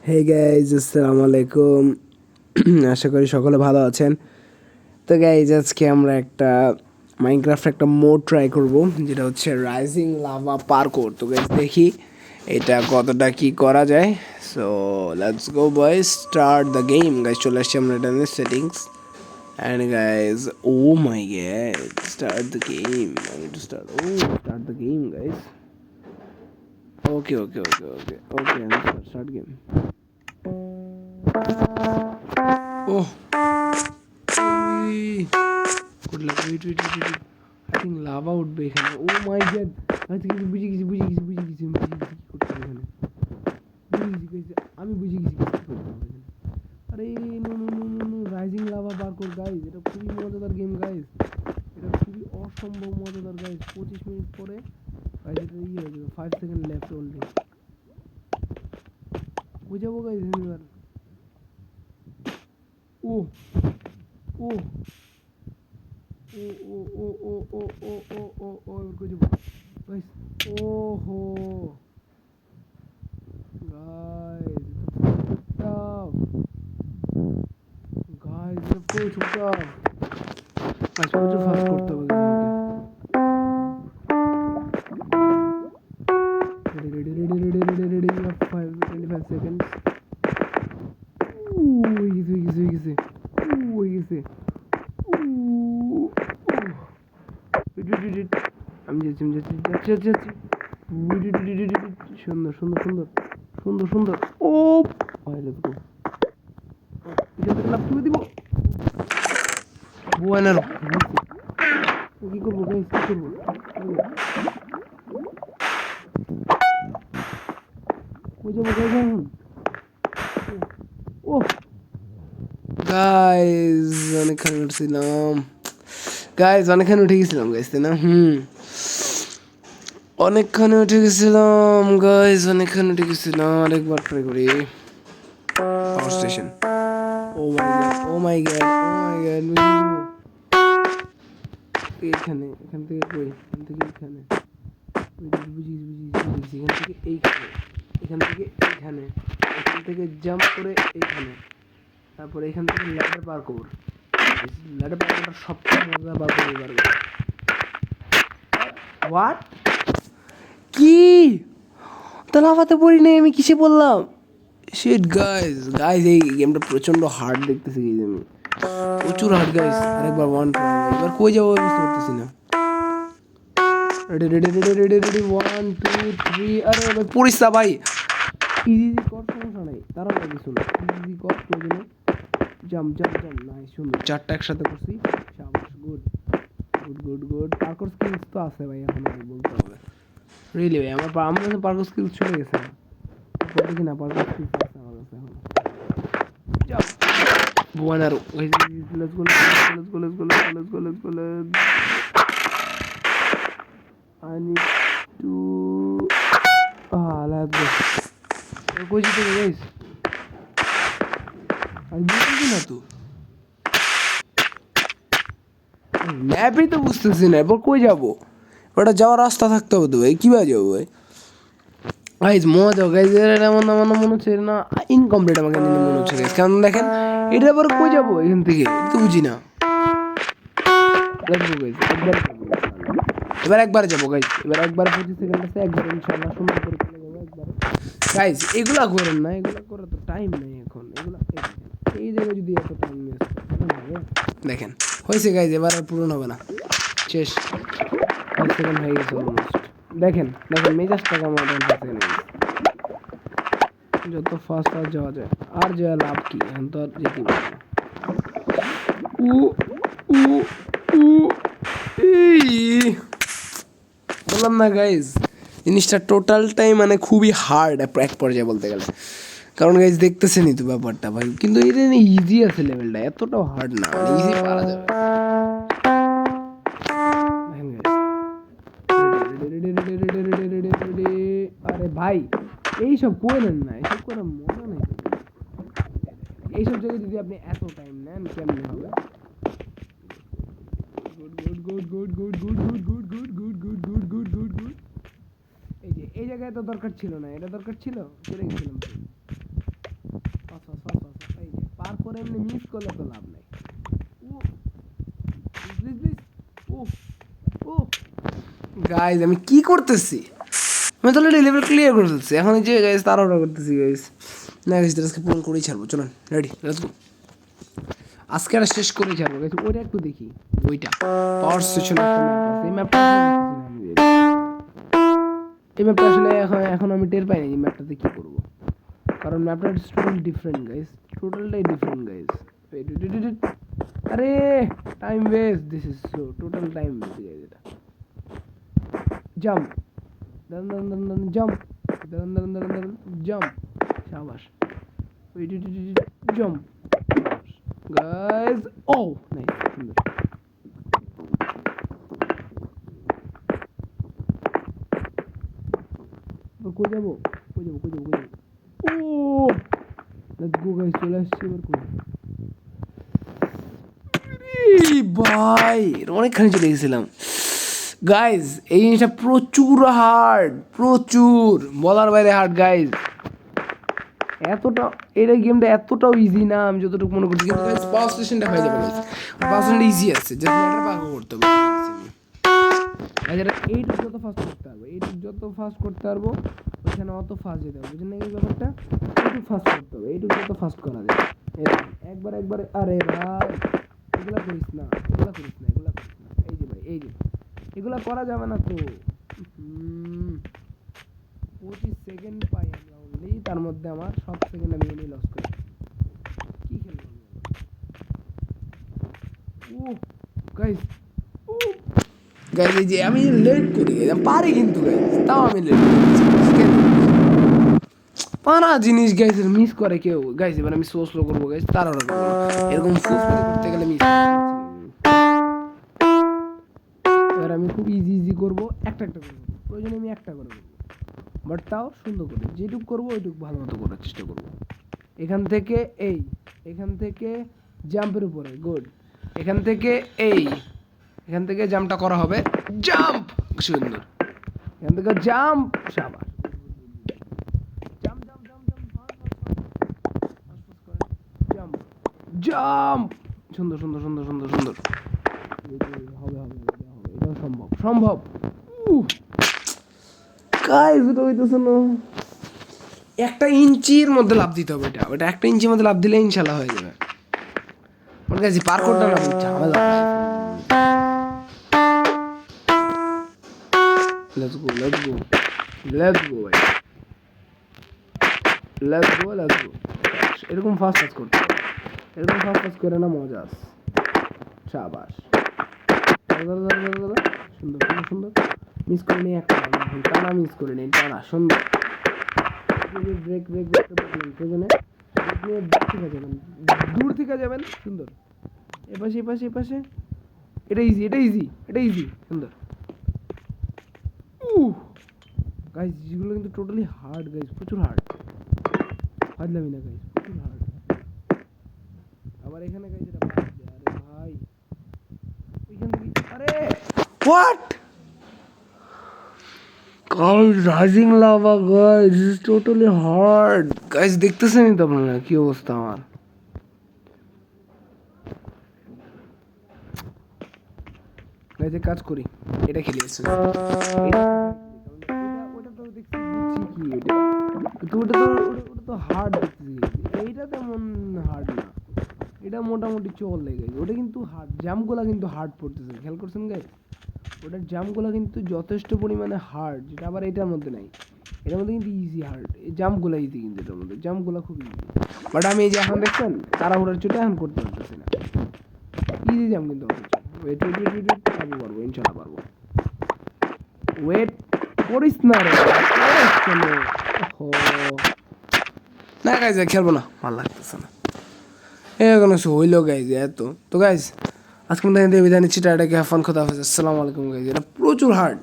Hey guys, আসসালামু আলাইকুম। আশা করি সকলে ভালো আছেন। তো গাইজ, আজকে আমরা একটা মাইনক্রাফট একটা মোড ট্রাই করব, যেটা হচ্ছে রাইজিং লাভা পার্কোর। তো গাইজ দেখি এটা কতটা কি করা যায়। So let's go boys, start the game. Guys চলে আসছি আমরা এটা settings and guys, oh my God, start the game. I need to start the game guys. Okay, start game. Oh, good luck. Wait. I think lava উঠবে এখানে। Oh my god. I think বুঝে গেছি কি করতে হবে এখানে। আমি বুঝে গেছি কি করতে হবে এখানে। আরে no, rising lava parkour guys, এটা খুবই মজাদার গেম গাইস। এটা খুবই অসম্ভব মজাদার গাইস। 25 মিনিট পরে গাইস এটা হয়ে যাবে। 5 সেকেন্ড লেফট অনলি। বুঝাবো গাইস এবার। ও ও এবার কই যাবো গাইস? ওহো গাইস, টাফ গাইস, এটা প্রচুর টাফ গাইস। প্রচুর ফাস্ট করতে হবে আমাকে। Ready 25 second. হয়ে গেছে। আমি যাচ্ছি। সুন্দর। ও লেটস গো। এটা লাভ করে দিব। বুয়ানার কি করবো গাইস? কি করবো? কই যাবো গাইস এখন? ও গাইস, অনেকখানে উঠছিলাম গাইস, অনেকখানে উঠে গেছিলাম গাইস, তাই না? অনেকখানে উঠে গেছিলাম গাইস, আরেকবার ট্রাই করি। Power station. O my god এখান থেকে কই? এখান থেকে জাম্প করে এইখানে, তারপরে এখান থেকে ল্যাডার পার্কোর। সবচেয়ে মজাদার পার্কোর এবার। হোয়াট? কি? তো লাফাতে পড়ি নাই আমি, কিসে বললাম? শিট গাইস, এই গেমটা প্রচন্ড হার্ড দেখতেছি আমি। প্রচুর হার্ড গাইস। আরেকবার ওয়ান ট্রাই। এবার কই যাবো বুঝতে পারতেছি না। রেডি 1 2 3। আরে ভাই পড়িস না ভাই। ইজি কর, সমস্যা নাই, তারা কিছু না। ইজি কর, প্রয়োজনে জাম্প। নাই সুন্দর, চারটা একসাথে করছি। শাবাশ, গুড। পার্কোর স্কিলস তো আছে ভাই, এখন বলতে হবে। রিয়েলি ভাই, আমার কাছে পার্কোর স্কিলস চলে গেছে। দেখি না, পার্কোর স্কিলস আছে আমার কাছে এখন। Buonaro. Let's go. I need to. Let's go. কই যেতে হবে গাইস? আমি বুঝতেছি না তো। ম্যাপই তো বুঝতেছি না, এবার কই যাবো? ওটা যাওয়ার রাস্তা থাকতে হবে তো ভাই, কীভাবে যাবো ভাই? গাইজ মজা গাইজ, এমন মনে হচ্ছে না ইনকমপ্লিট, আমাকে মনে হচ্ছে গাইজ। কারণ দেখেন, এটা আবার কই যাবো এখান থেকে? তো বুঝি না। এবার একবারে যাবো গাইজ। এবার 25 সেকেন্ড আছে, একবার ইনশাআল্লাহ সুন্দর করে চলে যাবো একবারে। গাইজ এগুলা করেন না, এগুলা করার তো টাইম নেই এখন। এই জায়গায় যদি এত টাইম ওয়েস্ট হবে। দেখেন হয়েছে গাইজ, এবার আর পূরণ হবে না, শেষ। 5 সেকেন্ড হয়ে গেছে অলমোস্ট। দেখেন মেজাজটা কেমন। 5 সেকেন্ড যত ফাস্ট যাওয়া যায়। আর যা লাভ কি, এখন তো আর যেতে পারবো না। বললাম না গাইজ, জিনিসটা টোটালটাই মানে খুবই হার্ড এক পর্যায়ে বলতে গেলে। কারণ গাইজ দেখতেছেনই তো ব্যাপারটা ভাই, কিন্তু এটা ইজি আছে লেভেলটা, এতটাও হার্ড না, মানে ইজি পারা যাবে। আরে ভাই এইসব করেন না, এইসব করে মজা নেই। এইসব জায়গায় যদি আপনি এত টাইম নেন কেমনে হবে? এই যে এই জায়গায় তো দরকার ছিল না, এটা দরকার ছিল, চলে গেছিলাম। তারপরে এমনি মিস করলে তো লাভ নাই। গাইজ আমি কি করতেছি, আমি তো অলরেডি লেভেল ক্লিয়ার করে ফেলছি, এখন যে গাইজ তার অর্ডার করতেছি গাইজ। না গাইজ আজকে পূরণ করেই ছাড়বো, চলুন রেডি লেটস গো। আজকে আর শেষ করেই ছাড়বো গাইজ। ওইটা একটু দেখি, ওইটা পাওয়ার স্টেশন একটা ম্যাপ আছে, এই ম্যাপটা এই ম্যাপটা আসলে এখন আমি টের পাইনি এই ম্যাপটাতে কী করবো, কারণ ম্যাপটা টোটাল ডিফারেন্ট গাইজ, টোটালটাই ডিফারেন্ট গাইজ। আরে time waste, this is so total time waste guys. এটা জাম্প, দাঁড়ান দাঁড়ান দাঁড়ান দাঁড়ান, জাম্প, দাঁড়ান দাঁড়ান দাঁড়ান দাঁড়ান, জাম্প, শাবাশ, জাম্প গাইজ। ও নাই, সুন্দর। কই যাবো কই যাবো কই যাবো কই যাবো, ও লেটস গো গাইজ, চলে আসছি এবার। কই ভাই অনেকখানি চলে গেছিলাম গাইজ। এই জিনিসটা প্রচুর হার্ড, প্রচুর বলার বাইরে হার্ড গাইজ। এতটা এটা গেমটা এতটাও ইজি না আমি যতটুকু মনে করছি, কিন্তু গাইজ পাওয়ার স্টেশনটা হয়ে যাবে গাইজ। পাওয়ার স্টেশনটা ইজি আছে, জাস্ট ম্যাটার পাওয়ার করতে হবে। এইটুকু যত ফাস্ট করতে পারবো, এইটুকু যত ফাস্ট করতে পারবো ওইখানে অত ফাস্ট যেতে হবে, বুঝলেন এই ব্যাপারটা। এইটুকু ফাস্ট করতে হবে, এইটুকু যত ফাস্ট করা যায় একবারে। আরে ভাই এগুলা করিস না, এগুলা করিস না, এগুলা করিস না। এই যে ভাই, এই যে এগুলা করা যাবে না তো। 25 সেকেন্ড পাই আমরা অনলি, তার মধ্যে আমার সব সেকেন্ড আমি এনে লস করি। কি খেলবো গাইস, গাইস এই যে আমি লেট করি, আমি পারি কিন্তু গাইস, তাও আমি লেট করি। পারা জিনিস গাইস মিস করে কেউ গাইস। এবার আমি স্লো করবো গাইস, তার এরকম স্লো করতে গেলে মিস। এবার আমি খুব ইজি করবো, একটা করবো, প্রয়োজনে আমি একটা করে করবো, বাট তাও সুন্দর করে যেটুকু করবো ওইটুকু ভালো মতো করার চেষ্টা করবো। এখান থেকে জাম্পের উপরে, গুড। এখান থেকে জাম্পটা করা হবে, জাম্প, সুন্দর। এখান থেকে জাম্প, শাবাশ, জাম্প, সুন্দর সুন্দর সুন্দর সুন্দর সুন্দর। হবে এটাও সম্ভব। একটা ইঞ্চির মধ্যে লাভ দিতে হবে, ওটা একটা ইঞ্চির মধ্যে লাভ দিলে ইনশাল্লাহ হয়ে যাবে। ওর কাছে পার করতে না ঝামেলা। লেটস গো ভাই, লেটস গো। এরকম ফাস্ট করতে হবে, এরকম ফাস্ট করে না মজা আছে। শাবাশ, সুন্দর সুন্দর। মিস করে নিই একটা, টানা মিস করে নিই, টানা সুন্দর। ব্রেক প্রয়োজনে দূর থেকে যাবেন, সুন্দর। এপাশে এটা ইজি সুন্দর। গাইস যেগুলো কিন্তু টোটালি হার্ড গাইস, প্রচুর হার্ড, ফাজলামি না গাইস, প্রচুর হার্ড। আবার এখানে গাইস এটা আরে ভাই ওইখান থেকে, আরে what guys, rising lava guys, this is totally hard guys. দেখতেছেনই তো আপনারা কি অবস্থা আমার। গাইস কাজ করি, এটা খেলে আসছে ওটা তো দেখছি বুঝছি কি এটা, তো ওটা তো হার্ড দেখতেছি। এইটা তেমন হার্ড না, এটা মোটামুটি চলে গেছে। ওটা কিন্তু হার্ড, জাম্পগুলা কিন্তু হার্ড পড়তেছে, খেয়াল করছেন গাইস। ওটার জাম্পগুলো কিন্তু যথেষ্ট পরিমাণে হার্ড, যেটা আবার এটার মধ্যে নাই। এটার মধ্যে কিন্তু ইজি হার্ড, এই জাম্পগুলো ইজি, কিন্তু এটার মধ্যে জাম্পগুলো খুব ইজি। বাট আমি এই যে এখন দেখছেন তাড়াহুড়ার চোটে এখন করতে পারতেছি না। ইজি জাম্প কিন্তু ওয়েট পারবো, ইনশাল্লাহ পারবো। ওয়েট করিস না রে, না গাইজ খেলবো না, ভালো লাগতেছে না এখন হইলো গাইজ। এত তো গাইজ আজকে বিদায় নিচ্ছি, টাটাকে, হ্যাভ ফান, খোদা হাফেজ, আসসালামু আলাইকুম গাইজ। এটা প্রচুর হার্ড।